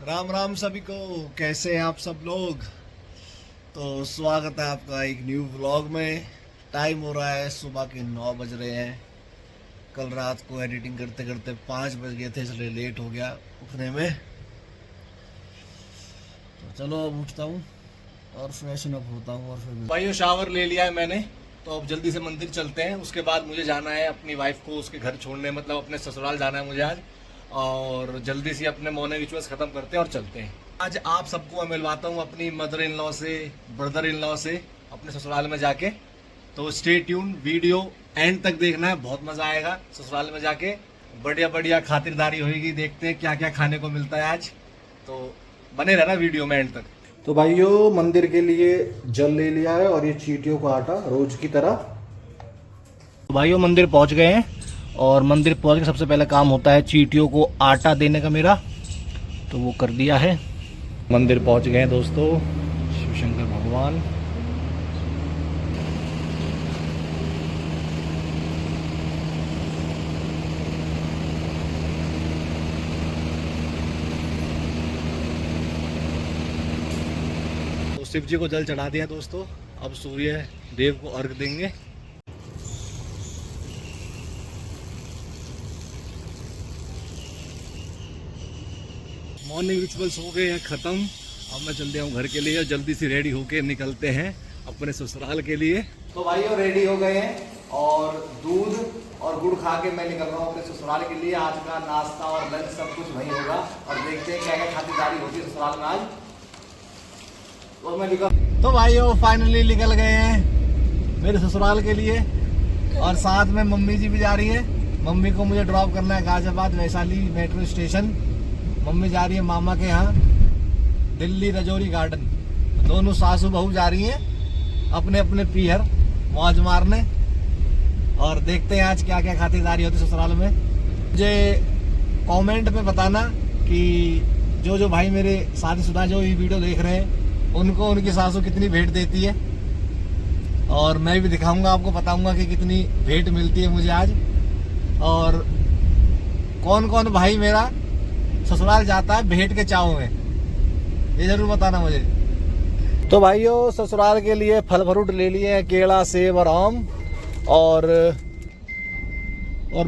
राम राम सभी को। कैसे हैं आप सब लोग। तो स्वागत है आपका एक न्यू व्लॉग में। टाइम हो रहा है सुबह के 9 बज रहे हैं। कल रात को एडिटिंग करते करते 5 बज गए थे, इसलिए लेट हो गया उठने में। तो चलो अब उठता हूँ और फ्रेशन अप होता हूँ और फिर भाइयों शावर ले लिया है मैंने। तो अब जल्दी से मंदिर चलते हैं। उसके बाद मुझे जाना है अपनी वाइफ को उसके घर छोड़ने, मतलब अपने ससुराल जाना है मुझे आज। और जल्दी से अपने मॉर्निंग रिचुअल्स खत्म करते हैं और चलते हैं। आज आप सबको मैं मिलवाता हूँ अपनी मदर इन लॉ से, ब्रदर इन लॉ से, अपने ससुराल में जाके। तो स्टे ट्यून, वीडियो एंड तक देखना है, बहुत मजा आएगा। ससुराल में जाके बढ़िया बढ़िया खातिरदारी होगी। देखते हैं क्या क्या खाने को मिलता है आज। तो बने रहना वीडियो में एंड तक। तो भाइयों मंदिर के लिए जल ले लिया है और ये चींटियों का आटा रोज की तरह। तो भाइयों मंदिर पहुंच गए हैं और मंदिर पहुंच के सबसे पहले काम होता है चींटियों को आटा देने का मेरा। तो वो कर दिया है। मंदिर पहुंच गए हैं दोस्तों, शिव शंकर भगवान। तो शिव जी को जल चढ़ा दिया दोस्तों। अब सूर्य देव को अर्घ देंगे। मॉर्निंग रिचुअल्स हो गए हैं ख़त्म। अब मैं चल दिया हूँ घर के लिए और जल्दी से रेडी होके निकलते हैं अपने ससुराल के लिए। तो भाइयों रेडी हो गए हैं और दूध और गुड़ खा के मैं निकल रहा हूँ अपने ससुराल के लिए। आज का नाश्ता और लंच सब कुछ वहीं होगा और देखते हैं क्या क्या खातिरदारी होती है ससुराल में आज। और मैं निकल तो भाइयों फाइनली निकल गए हैं मेरे ससुराल के लिए और साथ में मम्मी जी भी जा रही है। मम्मी को मुझे ड्रॉप करना है Ghaziabad Vaishali metro station. Mummy जा रही है मामा के यहाँ दिल्ली रजौरी गार्डन। दोनों सासू बहू जा रही हैं अपने अपने पीहर मौज मारने। और देखते हैं आज क्या क्या खातिरदारी होती है ससुराल में। मुझे कमेंट में बताना कि जो भाई मेरे शादीशुदा जो ये वीडियो देख रहे हैं उनको उनकी सासू कितनी भेंट देती है। और मैं भी दिखाऊंगा आपको, बताऊंगा कि कितनी भेंट मिलती है मुझे आज। और कौन कौन भाई मेरा ससुराल जाता है भेंट के चाव में, ये जरूर बताना मुझे। तो भाइयों ससुराल के लिए फल फ्रूट ले लिए हैं, केला सेब और आम। और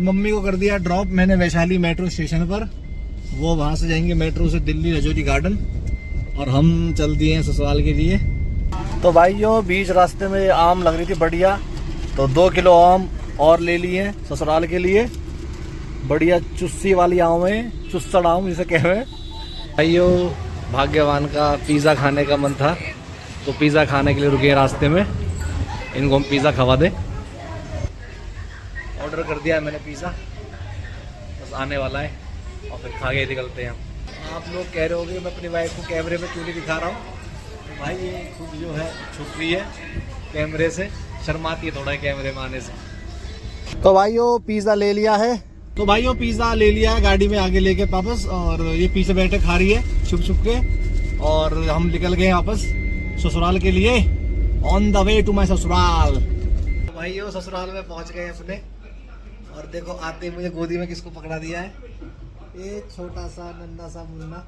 मम्मी को कर दिया ड्रॉप मैंने वैशाली मेट्रो स्टेशन पर। वो वहां से जाएंगे मेट्रो से दिल्ली रजौरी गार्डन और हम चल दिए हैं ससुराल के लिए। तो भाइयों बीच रास्ते में आम लग रही थी बढ़िया, तो 2 किलो आम और ले लिए हैं ससुराल के लिए। बढ़िया चुस्सी वाली आम है, चुस्सड़ आम जिसे कहे। भाइयों भाग्यवान का पिज़्ज़ा खाने का मन था तो पिज़्ज़ा खाने के लिए रुके रास्ते में। इनको हम पिज़्ज़ा खवा दें। ऑर्डर कर दिया है मैंने पिज़्ज़ा, बस आने वाला है और फिर खा के निकलते हैं हम। आप लोग कह रहे होंगे मैं अपनी वाइफ को कैमरे में क्यों नहीं दिखा रहा हूँ। भाई ये खुद जो है छुप रही है कैमरे से, शर्माती है थोड़ा कैमरे में आने से। तो भाइयों पिज़्ज़ा ले लिया है। तो भाइयों पिज़्ज़ा ले लिया है गाड़ी में आगे लेके वापस। और ये पीछे बैठे खा रही है छुप छुप के। और हम निकल गए वापस ससुराल के लिए, on the way to my ससुराल। भाइयों ससुराल में पहुंच गए अपने। और देखो आते मुझे गोदी में किसको पकड़ा दिया है, ये छोटा सा नन्हा सा मुन्ना।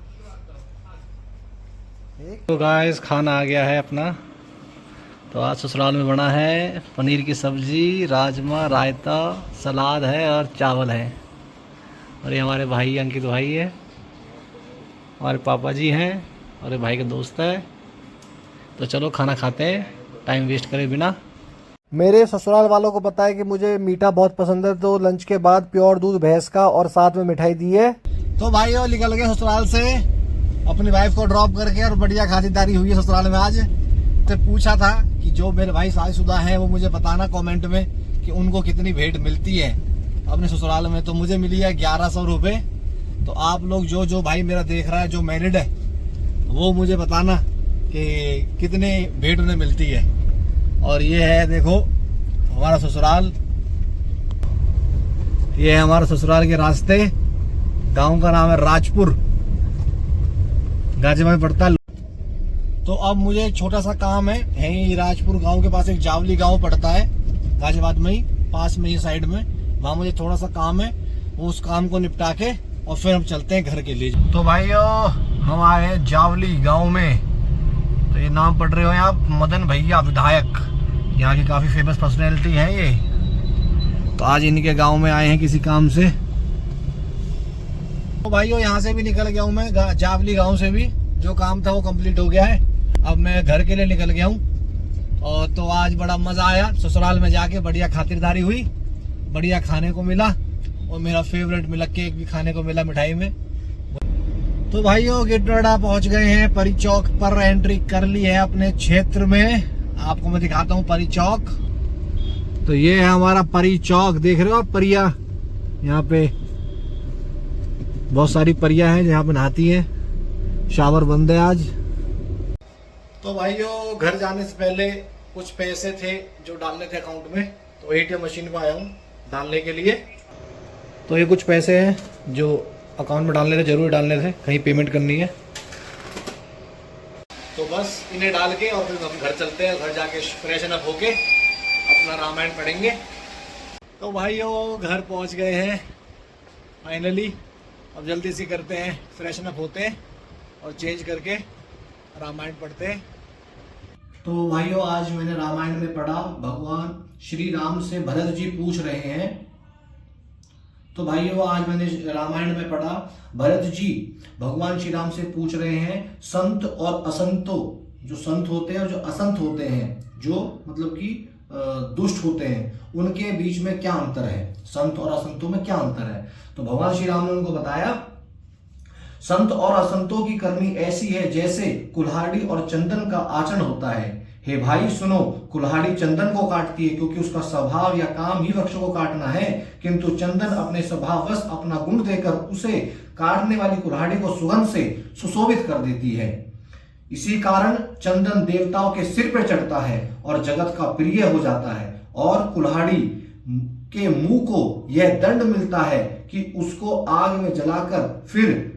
तो गाइस खाना आ गया है अपना। तो आज ससुराल में बना है पनीर की सब्जी, राजमा, रायता, सलाद है और चावल है। और ये हमारे भाई अंकित भाई है, हमारे पापा जी हैं और ये भाई के दोस्त है। तो चलो खाना खाते हैं टाइम वेस्ट करे बिना। मेरे ससुराल वालों को पता है कि मुझे मीठा बहुत पसंद है, तो लंच के बाद प्योर दूध भैंस का और साथ में मिठाई दी है। तो भाई और निकल गए ससुराल से अपनी वाइफ को ड्रॉप करके और बढ़िया खातिरदारी हुई है ससुराल में आज। तो पूछा था कि जो मेरे भाई शादीशुदा हैं वो मुझे बताना कमेंट में कि उनको कितनी भेंट मिलती है अपने ससुराल में। तो मुझे मिली है 1100 रुपये। तो आप लोग जो भाई मेरा देख रहा है जो मैरिड है वो मुझे बताना कि कितनी भेंट उन्हें मिलती है। और ये है देखो हमारा ससुराल, ये है हमारा ससुराल के रास्ते। गांव का नाम है राजपुर, गाजियाबाद में पड़ता है। तो अब मुझे एक छोटा सा काम है, यहीं राजपुर गांव के पास एक जावली गांव पड़ता है गाजियाबाद में ही, पास में ही साइड में। वहाँ मुझे थोड़ा सा काम है, वो उस काम को निपटा के और फिर हम चलते हैं घर के लिए। तो भाइयों हम आए हैं जावली गांव में। तो ये नाम पढ़ रहे हो आप, मदन भैया विधायक, यहाँ की काफ़ी फेमस पर्सनैलिटी है ये। तो आज इनके गांव में आए हैं किसी काम से। तो भाइयों यहाँ से भी निकल गया हूँ मैं, जावली गांव से भी। जो काम था वो कंप्लीट हो गया है। अब मैं घर के लिए निकल गया हूँ। और तो आज बड़ा मज़ा आया, ससुराल में जाके बढ़िया खातिरदारी हुई, बढ़िया खाने को मिला और मेरा फेवरेट मिल्क केक भी खाने को मिला मिठाई में। तो भाइयों गेट नोएडा पहुंच गए हैं, परी चौक पर एंट्री कर ली है अपने क्षेत्र में। आपको मैं दिखाता हूं परी चौक। तो ये है हमारा परी चौक, देख रहे हो आप परिया, यहाँ पे बहुत सारी परियां हैं जहाँ पे नहाती हैं। शावर बंद है आज। तो भाइयों घर जाने से पहले कुछ पैसे थे जो डालने थे अकाउंट में, तो एटीएम मशीन पे आया हूँ डालने के लिए। तो ये कुछ पैसे हैं जो अकाउंट में डालने थे, जरूर डालने थे, कहीं पेमेंट करनी है। तो बस इन्हें डाल के और फिर हम घर चलते हैं। घर जाके फ्रेशन अप होके अपना रामायण पढ़ेंगे। तो भाइयों घर पहुंच गए हैं फाइनली। अब जल्दी से करते हैं, फ्रेशन अप होते हैं और चेंज करके रामायण पढ़ते हैं। तो भाइयों आज मैंने रामायण में पढ़ा, भगवान श्री राम से भरत जी पूछ रहे हैं। तो भाइयों आज मैंने रामायण में पढ़ा, भरत जी भगवान श्री राम से पूछ रहे हैं संत और असंतों, जो संत होते हैं और जो असंत होते हैं, जो मतलब कि दुष्ट होते हैं, उनके बीच में क्या अंतर है, संत और असंतों में क्या अंतर है। तो भगवान श्री राम ने उनको बताया संत और असंतों की करनी ऐसी है जैसे कुल्हाड़ी और चंदन का आचरण होता है। हे भाई सुनो, कुल्हाड़ी चंदन को काटती है क्योंकि उसका स्वभाव या काम ही वृक्ष को काटना है, किंतु चंदन अपने स्वभाववश अपना गुण देकर उसे काटने वाली कुल्हाड़ी को सुगंध से सुशोभित कर देती है। इसी कारण चंदन देवताओं के सिर पर चढ़ता है और जगत का प्रिय हो जाता है, और कुल्हाड़ी के मुंह को यह दंड मिलता है कि उसको आग में जलाकर फिर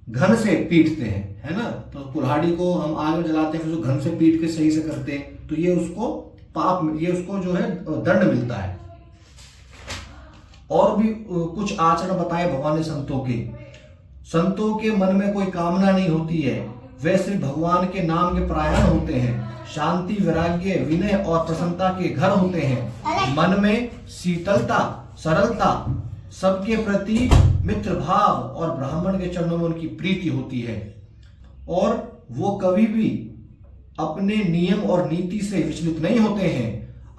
घन से पीटते हैं, है ना। तो कुल्हाड़ी को हम आग में जलाते हैं, फिर उसको घन से पीट के सही से करते हैं, तो ये उसको पाप, ये उसको जो है दंड मिलता है। और भी कुछ आचरण बताए भगवान ने संतों के। संतों के मन में कोई कामना नहीं होती है, वे सिर्फ भगवान के नाम के परायण होते हैं। शांति, वैराग्य, विनय और प्रसन्नता के घर होते हैं। मन में शीतलता, सरलता, सबके प्रति मित्र भाव और ब्राह्मण के चरणों में उनकी प्रीति होती है। और वो कभी भी अपने नियम और नीति से विचलित नहीं होते हैं,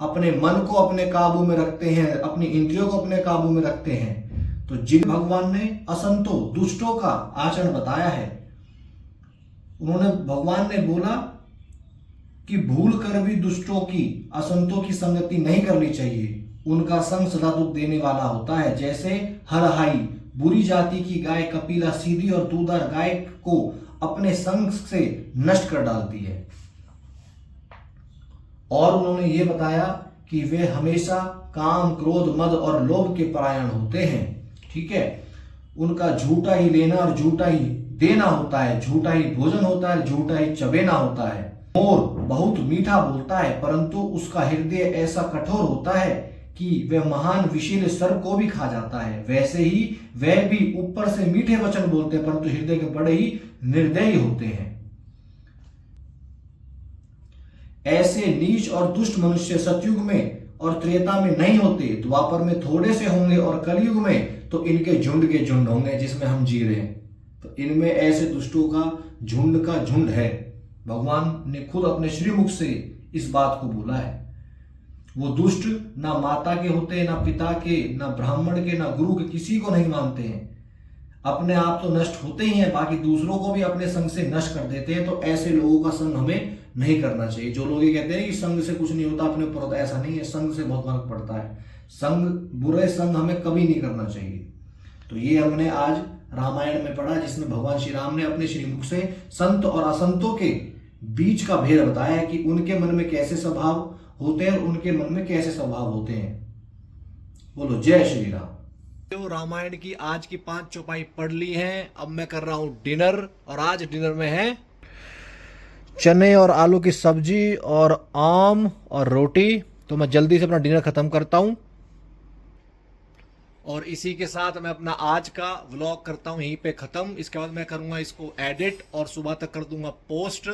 अपने मन को अपने काबू में रखते हैं, अपनी इंद्रियों को अपने काबू में रखते हैं। तो जिन भगवान ने असंतों, दुष्टों का आचरण बताया है, उन्होंने, भगवान ने बोला कि भूल कर भी दुष्टों की, असंतों की संगति नहीं करनी चाहिए। उनका संग सदा दुख देने वाला होता है। जैसे हरहाई, बुरी जाति की गाय कपिला सीधी और दूधार गाय को अपने संग से नष्ट कर डालती है। और उन्होंने ये बताया कि वे हमेशा काम, क्रोध, मद और लोभ के परायण होते हैं। ठीक है, उनका झूठा ही लेना और झूठा ही देना होता है, झूठा ही भोजन होता है, झूठा ही चबेना होता है। मोर बहुत मीठा बोलता है, परंतु उसका हृदय ऐसा कठोर होता है कि वह महान विषैले सर्प को भी खा जाता है। वैसे ही वह भी ऊपर से मीठे वचन बोलते हैं, परंतु हृदय के बड़े ही निर्दयी होते हैं। ऐसे नीच और दुष्ट मनुष्य सतयुग में और त्रेता में नहीं होते, द्वापर में थोड़े से होंगे और कलयुग में तो इनके झुंड के झुंड होंगे, जिसमें हम जी रहे हैं। तो इनमें ऐसे दुष्टों का झुंड है। भगवान ने खुद अपने श्रीमुख से इस बात को बोला है। वो दुष्ट ना माता के होते, ना पिता के, ना ब्राह्मण के, ना गुरु के, किसी को नहीं मानते हैं। अपने आप तो नष्ट होते ही हैं, बाकी दूसरों को भी अपने संग से नष्ट कर देते हैं। तो ऐसे लोगों का संग हमें नहीं करना चाहिए। जो लोग ये कहते हैं कि संग से कुछ नहीं होता, अपने ऊपर होता, ऐसा नहीं है। संग से बहुत फर्क पड़ता है। संग, बुरे संग हमें कभी नहीं करना चाहिए। तो ये हमने आज रामायण में पढ़ा, जिसमें भगवान श्री राम ने अपने श्रीमुख से संत और असंतों के बीच का भेद बताया कि उनके मन में कैसे स्वभाव होते हैं और उनके मन में कैसे स्वभाव होते हैं। बोलो जय श्री राम। तो रामायण की आज की 5 चौपाई पढ़ ली है। अब मैं कर रहा हूं डिनर, और आज डिनर में है चने और आलू की सब्जी और आम और रोटी। तो मैं जल्दी से अपना डिनर खत्म करता हूं और इसी के साथ मैं अपना आज का व्लॉग करता हूँ यहीं पे ख़त्म। इसके बाद मैं करूँगा इसको एडिट और सुबह तक कर दूंगा पोस्ट।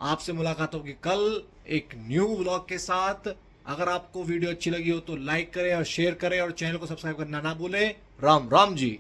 आपसे मुलाकात होगी कल एक न्यू व्लॉग के साथ। अगर आपको वीडियो अच्छी लगी हो तो लाइक करें और शेयर करें और चैनल को सब्सक्राइब करना ना भूलें। राम राम जी।